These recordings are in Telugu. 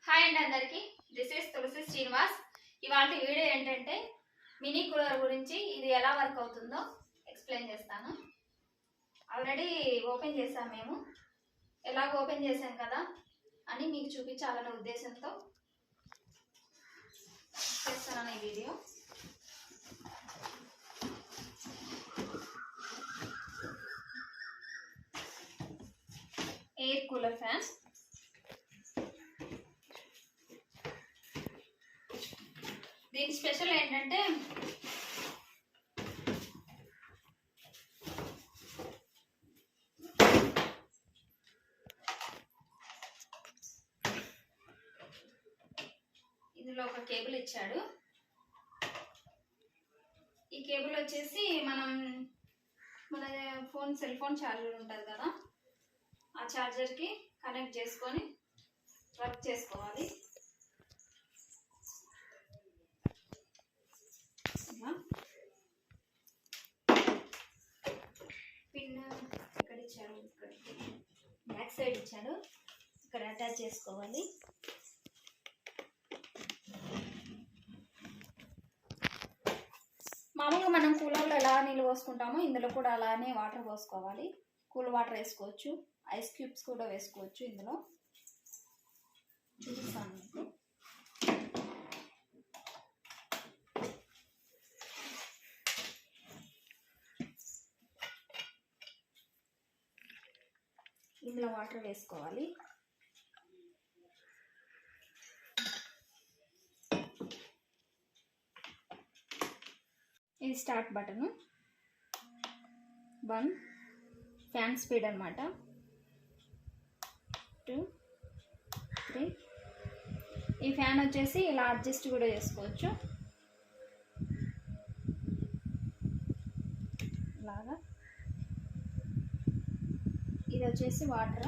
హాయ్ అండి అందరికి. దిస్ ఈస్ తులసి శ్రీనివాస్. ఇవాళ వీడియో ఏంటంటే మినీ కూలర్ గురించి ఇది ఎలా వర్క్ అవుతుందో ఎక్స్ప్లెయిన్ చేస్తాను. ఆల్రెడీ ఓపెన్ చేసాం మేము. ఎలాగ ఓపెన్ చేసాం కదా అని మీకు చూపించాలనే ఉద్దేశంతో చేస్తున్నాను ఈ వీడియో. Air cooler fan. దీని స్పెషల్ ఏంటంటే ఇందులో ఒక కేబుల్ ఇచ్చాడు. ఈ కేబుల్ వచ్చేసి మన సెల్ ఫోన్ ఛార్జర్ ఉంటుంది కదా, ఆ ఛార్జర్కి కనెక్ట్ చేసుకొని వర్క్ చేసుకోవాలి. పిన్ ఇక్కడ ఇచ్చాడు, ఇక్కడ బ్యాక్ సైడ్ ఇచ్చాడు, ఇక్కడ అటాచ్ చేసుకోవాలి. మామూలుగా మనం కూలర్లో ఎలా నీళ్ళు పోసుకుంటామో ఇందులో కూడా అలానే వాటర్ పోసుకోవాలి. కూల్ వాటర్ వేసుకోవచ్చు, ఐస్ క్యూబ్స్ కూడా వేసుకోవచ్చు. ఇందులో చూపిస్తాను మీకు. ఇందులో వాటర్ వేసుకోవాలి. ఇది స్టార్ట్ బటను. 1 ఫ్యాన్ స్పీడ్ అన్నమాట. 2 3. ఈ ఫ్యాన్ వచ్చేసి ఇలా అడ్జస్ట్ కూడా చేసుకోవచ్చు. ఇలాగా. ఇది వచ్చేసి వాటర్,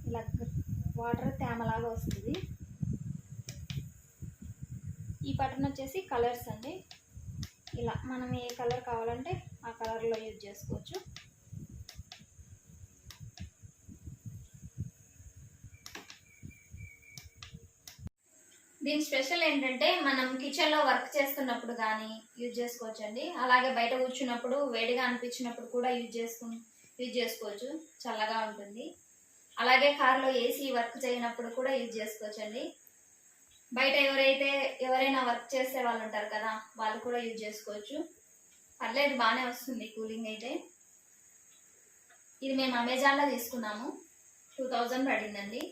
ఇలా వాటర్ తేమలాగా వస్తుంది. ఈ బటన్ వచ్చేసి కలర్స్ అండి. ఇలా మనం ఏ కలర్ కావాలంటే ఆ కలర్లో యూజ్ చేసుకోవచ్చు. దీని స్పెషల్ ఏంటంటే మనం కిచెన్లో వర్క్ చేస్తున్నప్పుడు కానీ యూజ్ చేసుకోవచ్చు అండి. అలాగే బయట కూర్చున్నప్పుడు వేడిగా అనిపించినప్పుడు కూడా యూజ్ చేసుకోవచ్చు, చల్లగా ఉంటుంది. అలాగే కార్లో ఏసీ వర్క్ చేయనప్పుడు కూడా యూజ్ చేసుకోవచ్చు అండి. బయట ఎవరైనా వర్క్ చేసే వాళ్ళు ఉంటారు కదా, వాళ్ళు కూడా యూజ్ చేసుకోవచ్చు. పర్లేదు, బాగానే వస్తుంది కూలింగ్ అయితే. ఇది మేము అమెజాన్లో తీసుకున్నాము. 2000 పడిందండి.